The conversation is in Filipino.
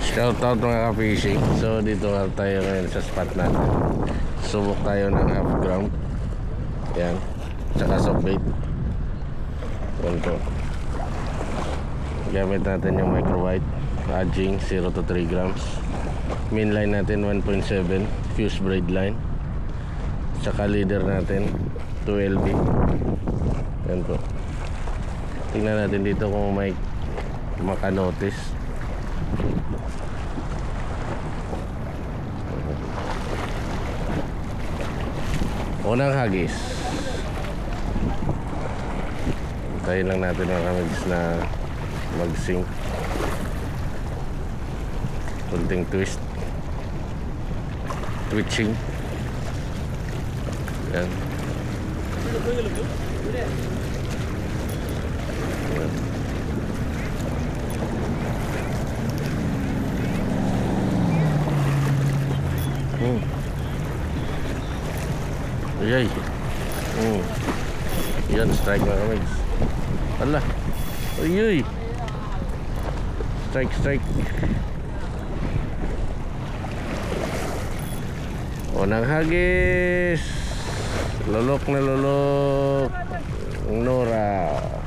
Shoutout mga ka-fishing. So dito nga tayo ngayon sa spot natin. Subok tayo ng half ground. Yan. Tsaka soft bait. Ganito. Gamit natin yung micro white Adjing 0 to 3 grams. Main line natin 1.7 fuse braid line. Tsaka leader natin 2LB. Yan po. Tingnan natin dito kung may makanotice. Unang hagis. Tayo lang natin ang kamigs na mag-sink. Kunting twist. Twitching. Yan. Ayay. Yan, strike mga kamigs. Ala. Ayay. Strike. Unang hagis. Lulok na lulok. Nora.